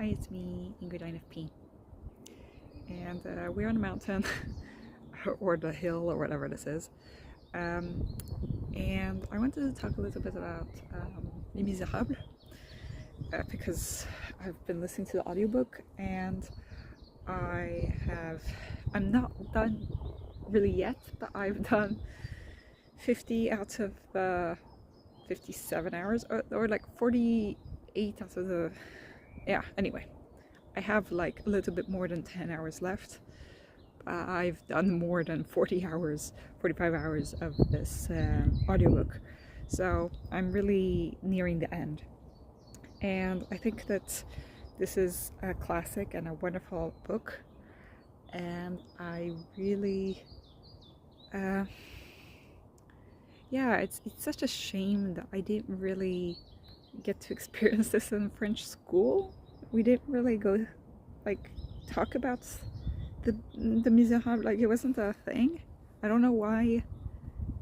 Hi, it's me, Ingrid INFP, and we're on a mountain, or the hill, or whatever this is, and I wanted to talk a little bit about Les Miserables, because I've been listening to the audiobook, and I'm not done really yet, but I've done 50 out of 57 hours, or like 48 out of the, yeah, anyway. I have like a little bit more than 10 hours left. I've done more than 40 hours, 45 hours of this audiobook. So I'm really nearing the end. And I think that this is a classic and a wonderful book. And I really, yeah, it's such a shame that I didn't really get to experience this in French school. We didn't really go, like, talk about the Miserables, like it wasn't a thing. I don't know why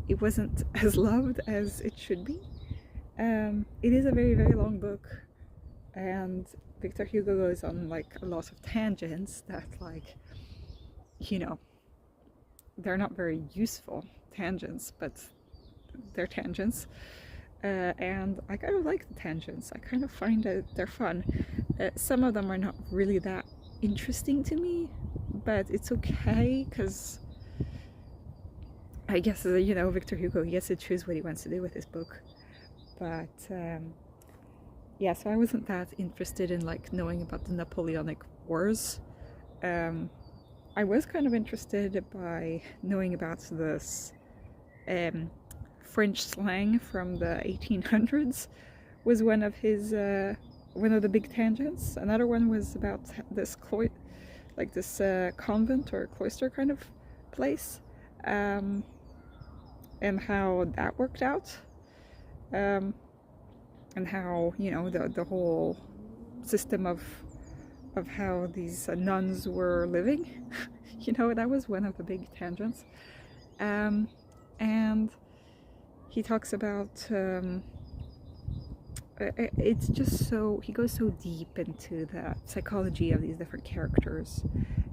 it wasn't as loved as it should be. It is a very, very long book, and Victor Hugo goes on like a lot of tangents that, like, you know, they're not very useful tangents, but they're tangents. And I kind of like the tangents. I kind of find that they're fun. Some of them are not really that interesting to me, but it's okay, because I guess, you know, Victor Hugo, he gets to choose what he wants to do with his book. But yeah, so I wasn't that interested in like knowing about the Napoleonic Wars. I was kind of interested by knowing about this French slang from the 1800s was one of his one of the big tangents. Another one was about this convent or cloister kind of place, and how that worked out, and how, you know, the whole system of how these nuns were living. You know, that was one of the big tangents. And he talks about, it's just so, he goes so deep into the psychology of these different characters,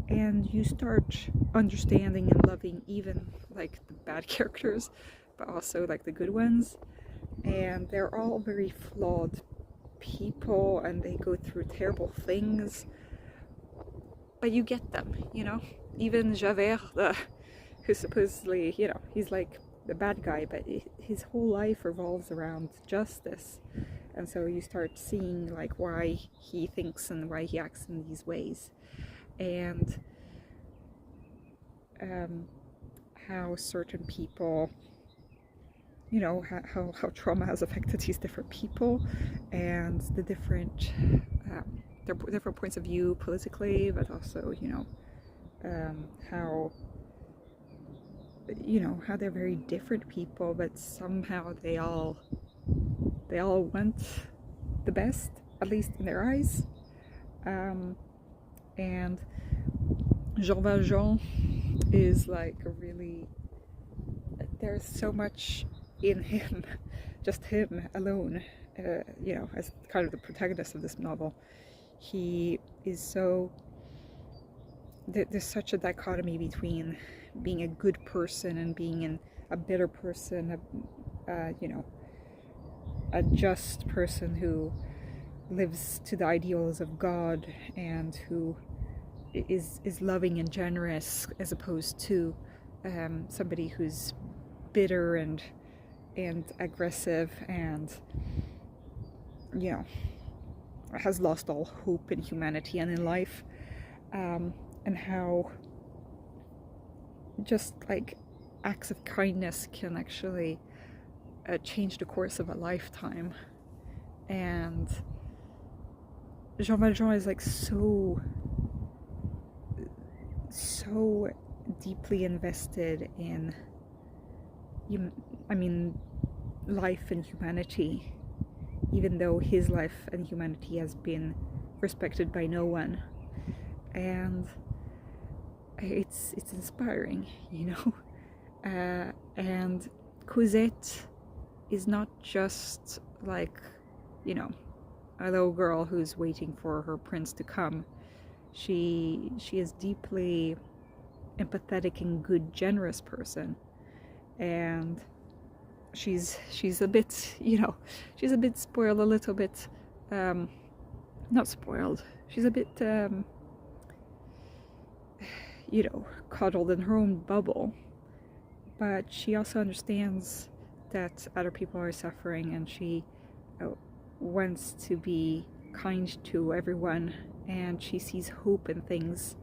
and you start understanding and loving even like the bad characters, but also like the good ones. And they're all very flawed people, and they go through terrible things, but you get them, you know. Even Javert, who supposedly, you know, he's like the bad guy, but his whole life revolves around justice, and so you start seeing like why he thinks and why he acts in these ways, and how certain people, you know, how trauma has affected these different people, and the different their different points of view politically, but also, you know, how, you know, how they're very different people, but somehow they all want the best, at least in their eyes. And Jean Valjean is like a really, there's so much in him, just him alone, you know, as kind of the protagonist of this novel. He is so, there's such a dichotomy between being a good person and being a bitter person, you know, a just person who lives to the ideals of God and who is loving and generous, as opposed to somebody who's bitter and aggressive and, you know, has lost all hope in humanity and in life. And how just like acts of kindness can actually change the course of a lifetime. And Jean Valjean is like so deeply invested in, I mean, life and humanity, even though his life and humanity has been respected by no one. And it's inspiring, you know. And Cosette is not just like, you know, a little girl who's waiting for her prince to come. She is deeply empathetic and good, generous person, and she's a bit, you know, she's a bit spoiled, a little bit, not spoiled. She's a bit, you know, coddled in her own bubble, but she also understands that other people are suffering, and she wants to be kind to everyone, and she sees hope in things,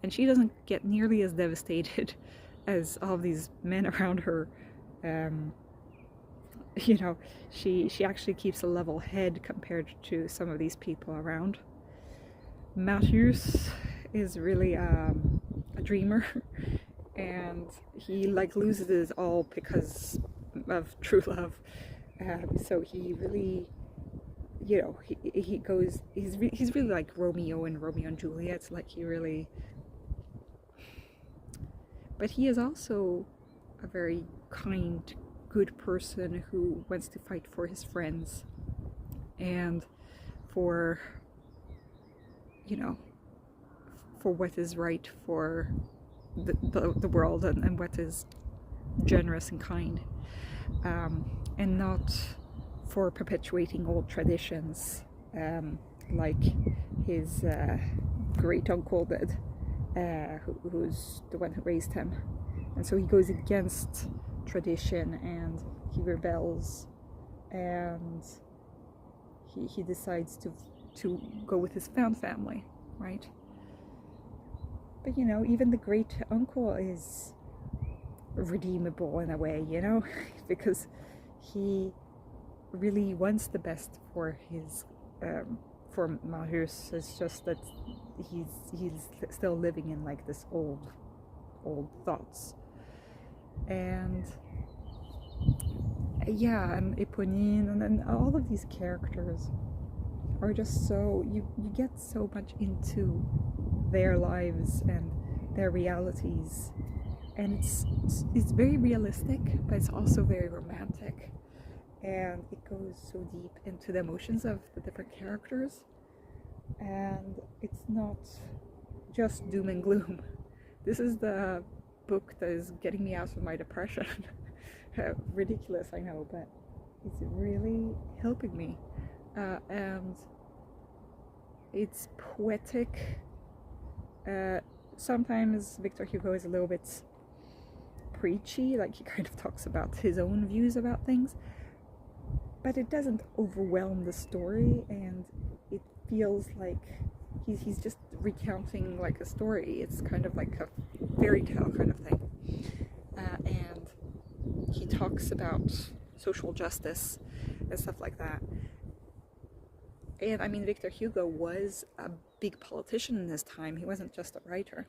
and she doesn't get nearly as devastated as all of these men around her. You know, she actually keeps a level head compared to some of these people around. Marius is really a dreamer, and he like loses it all because of true love. So he really, you know, he goes, he's really like Romeo and Juliet. Like he really, but he is also a very kind, good person who wants to fight for his friends and for, you know, for what is right for the world, and what is generous and kind, and not for perpetuating old traditions, like his great uncle did, who's the one who raised him. And so he goes against tradition, and he rebels, and he decides to go with his found family, right? But you know, even the great uncle is redeemable in a way, you know, because he really wants the best for his for Marius. It's just that he's still living in like this old thoughts. And yeah, and Eponine, and then all of these characters are just so, you get so much into their lives and their realities, and it's very realistic, but it's also very romantic, and it goes so deep into the emotions of the different characters, and it's not just doom and gloom. This is the book that is getting me out of my depression. Ridiculous, I know, but it's really helping me, and it's poetic. Sometimes Victor Hugo is a little bit preachy, like he kind of talks about his own views about things, but it doesn't overwhelm the story, and it feels like he's just recounting like a story. It's kind of like a fairy tale kind of thing, and he talks about social justice and stuff like that. And I mean, Victor Hugo was a big politician in his time. He wasn't just a writer.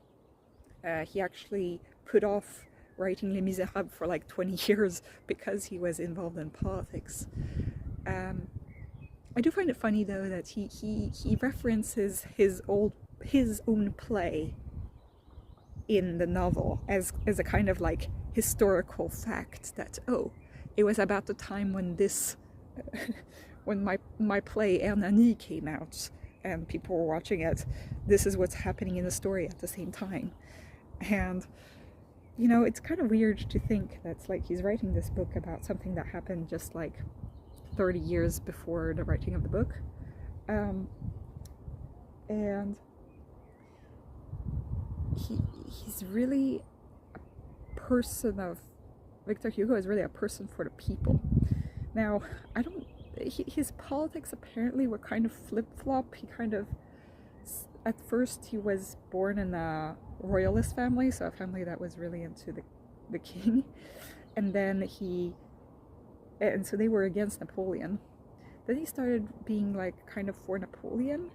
He actually put off writing Les Miserables for like 20 years because he was involved in politics. I do find it funny though that he references his own play in the novel as a kind of like historical fact that, oh, it was about the time when this when my play Hernani came out and people were watching it. This is what's happening in the story at the same time. And you know, it's kind of weird to think that's like he's writing this book about something that happened just like 30 years before the writing of the book, and he's really a person of Victor Hugo is really a person for the people. Now, his politics apparently were kind of flip-flop. He kind of, at first he was born in a royalist family, so a family that was really into the king, and then so they were against Napoleon. Then he started being like kind of for Napoleon,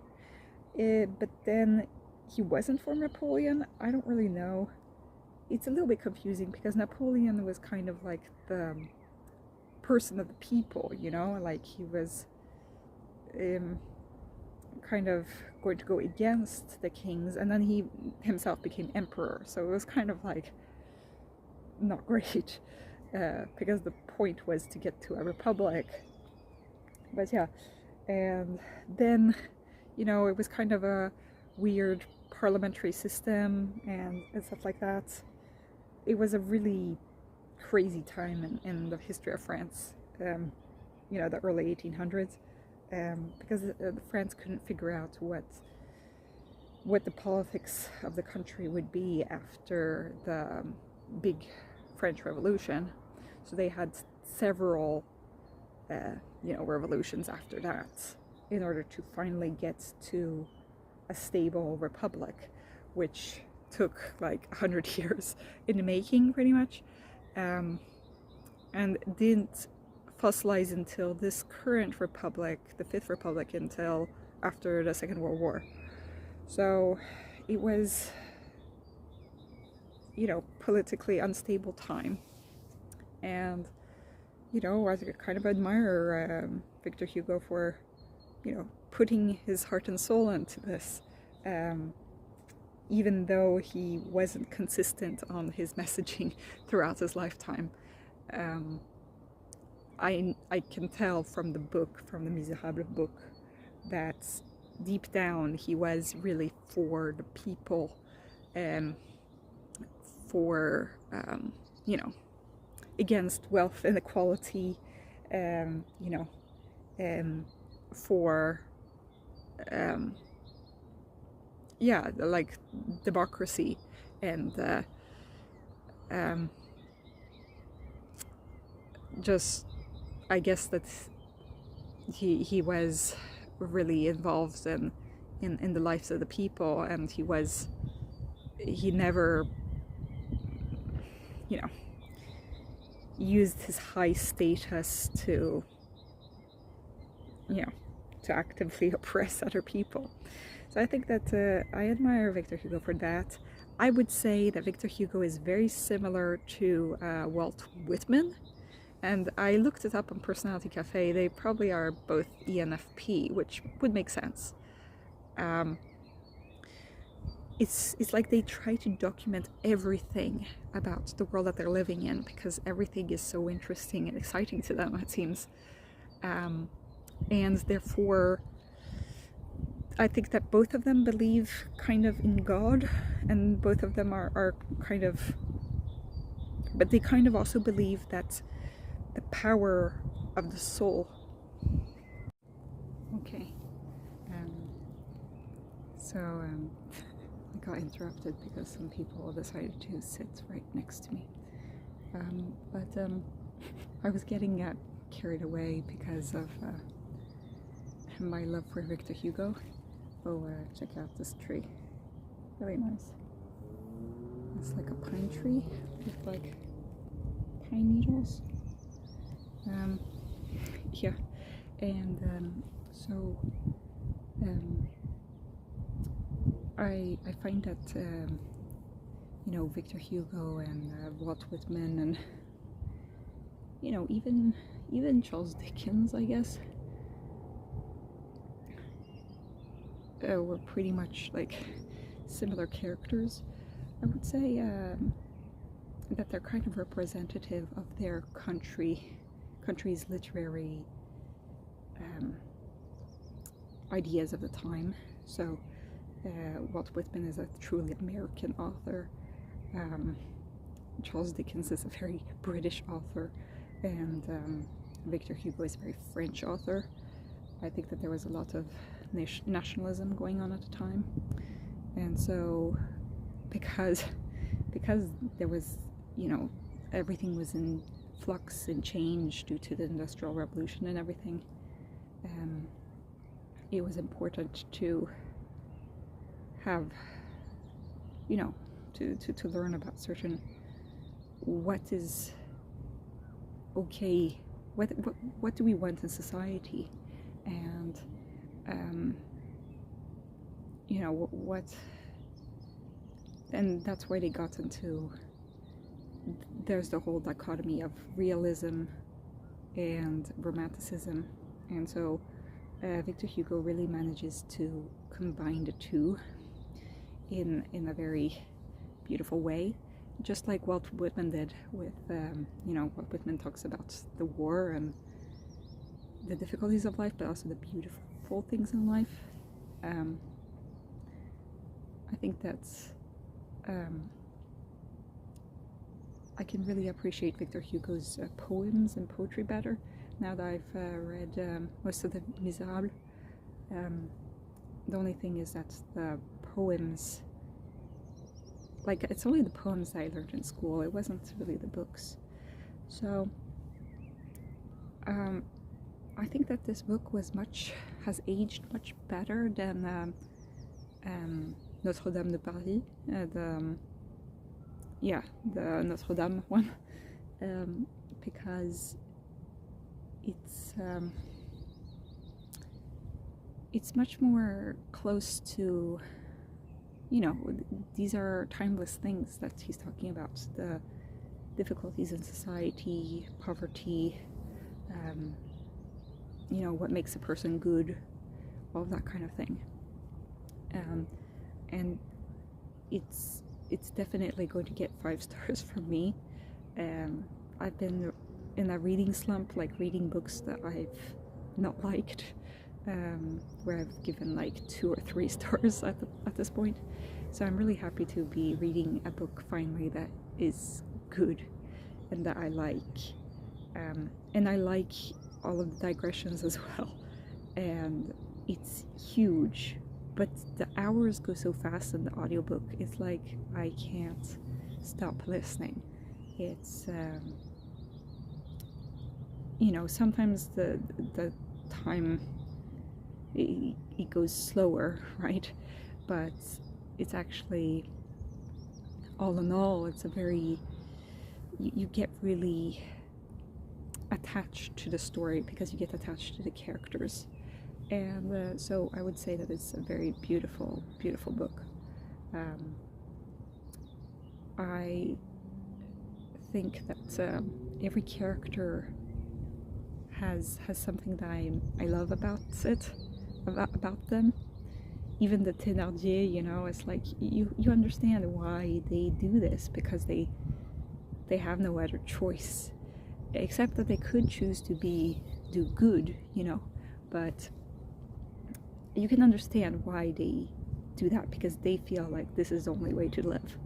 but then he wasn't for Napoleon. I don't really know. It's a little bit confusing because Napoleon was kind of like the person of the people, you know, like he was kind of going to go against the kings, and then he himself became emperor, so it was kind of like not great, because the point was to get to a republic. But yeah, And then, you know, it was kind of a weird parliamentary system and stuff like that. It was a really crazy time in the history of France, you know, the early 1800s, because France couldn't figure out what the politics of the country would be after the big French Revolution. So they had several, you know, revolutions after that in order to finally get to a stable republic, which took like 100 years in the making, pretty much, and didn't fossilize until this current republic, the Fifth Republic, until after the Second World War. So it was, you know, politically unstable time. And, you know, I kind of admire Victor Hugo for, you know, putting his heart and soul into this, even though he wasn't consistent on his messaging throughout his lifetime. I can tell from the book, from the Misérables book, that deep down he was really for the people, for, you know, against wealth inequality, you know, for, yeah, like democracy, and just, I guess that he was really involved in the lives of the people, and he never, you know, used his high status to, you know, to actively oppress other people. So I think that I admire Victor Hugo for that. I would say that Victor Hugo is very similar to Walt Whitman, and I looked it up on Personality Cafe. They probably are both ENFP, which would make sense. It's like they try to document everything about the world that they're living in, because everything is so interesting and exciting to them, it seems. And therefore, I think that both of them believe kind of in God, and both of them are kind of, but they kind of also believe that the power of the soul. Okay, so I got interrupted because some people decided to sit right next to me. But I was getting carried away because of my love for Victor Hugo. Oh, check out this tree. Very nice. It's like a pine tree with like pine needles. Yeah, and so I find that you know, Victor Hugo and Walt Whitman, and you know, even Charles Dickens, I guess, were pretty much like similar characters. I would say that they're kind of representative of their country's literary ideas of the time. So Walt Whitman is a truly American author. Charles Dickens is a very British author, and Victor Hugo is a very French author. I think that there was a lot of nationalism going on at the time, and so because there was, you know, everything was in flux and change due to the Industrial Revolution and everything, it was important to have, you know, to learn about certain, what is okay, what do we want in society, and you know, what, and that's why they got into, there's the whole dichotomy of realism and romanticism, and so Victor Hugo really manages to combine the two in a very beautiful way, just like Walt Whitman did with, you know, Walt Whitman talks about the war and the difficulties of life, but also the beautiful things in life. I think that's I can really appreciate Victor Hugo's poems and poetry better now that I've read most of the Misérables. The only thing is that the poems, like, it's only the poems I learned in school, it wasn't really the books. So I think that this book has aged much better than Notre-Dame de Paris, the Notre-Dame one, because it's much more close to, you know, these are timeless things that he's talking about, the difficulties in society, poverty, you know, what makes a person good, all of that kind of thing. And it's definitely going to get 5 stars from me. I've been in a reading slump, like reading books that I've not liked, where I've given like 2 or 3 stars at this point. So I'm really happy to be reading a book finally that is good and that I like. And I like all of the digressions as well. And it's huge, but the hours go so fast in the audiobook. It's like I can't stop listening. It's you know, sometimes the time it goes slower, right? But it's actually, all in all, it's a very, you get really attached to the story because you get attached to the characters. And so I would say that it's a very beautiful, beautiful book. I think that every character has something that I love about it, about them. Even the Thénardier, you know, it's like you understand why they do this, because they have no other choice, except that they could choose to do good, you know, but you can understand why they do that, because they feel like this is the only way to live.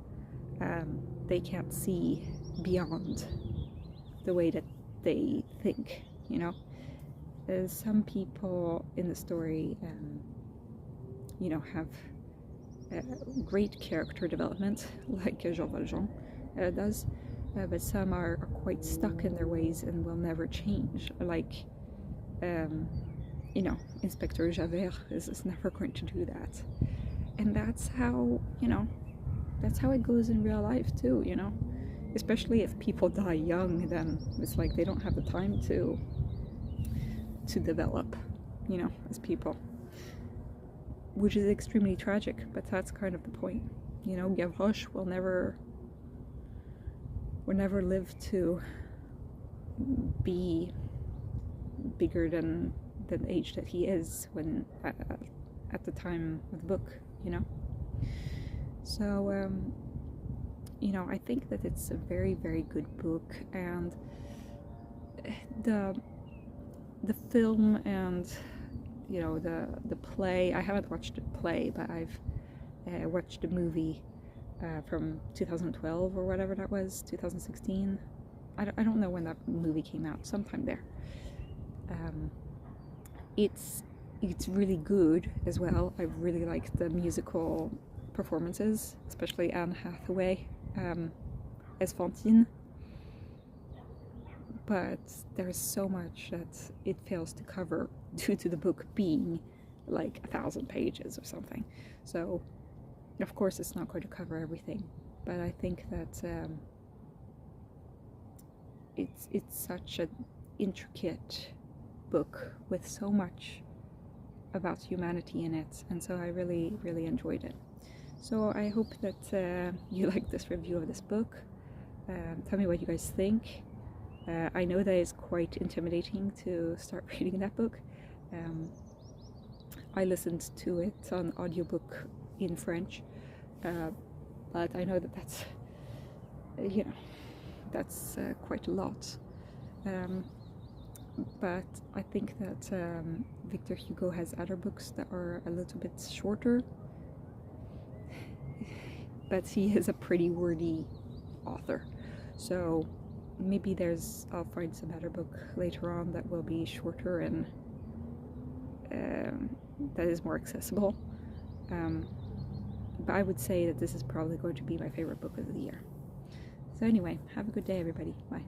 They can't see beyond the way that they think, you know. There's some people in the story, you know, have great character development, like Jean Valjean does, but some are quite stuck in their ways and will never change, like, you know, Inspector Javert is never going to do that. And that's how, you know, that's how it goes in real life too, you know. Especially if people die young, then it's like they don't have the time to develop, you know, as people. Which is extremely tragic, but that's kind of the point. You know, Gavroche will never live to be bigger than the age that he is when at the time of the book, you know. So you know, I think that it's a very, very good book, and the film and, you know, the play, I haven't watched the play, but I've watched the movie from 2012 or whatever that was, 2016. I don't know when that movie came out, sometime there. It's really good as well. I really like the musical performances, especially Anne Hathaway as Fantine. But there's so much that it fails to cover due to the book being like 1,000 pages or something. So of course it's not going to cover everything, but I think that it's such an intricate book with so much about humanity in it, and so I really, really enjoyed it. So I hope that you like this review of this book. Tell me what you guys think. I know that it's quite intimidating to start reading that book. I listened to it on audiobook in French, but I know that that's, you know, that's quite a lot. but I think that Victor Hugo has other books that are a little bit shorter, but he is a pretty wordy author, so maybe I'll find some other book later on that will be shorter and that is more accessible. But I would say that this is probably going to be my favorite book of the year. So anyway, have a good day, everybody. Bye.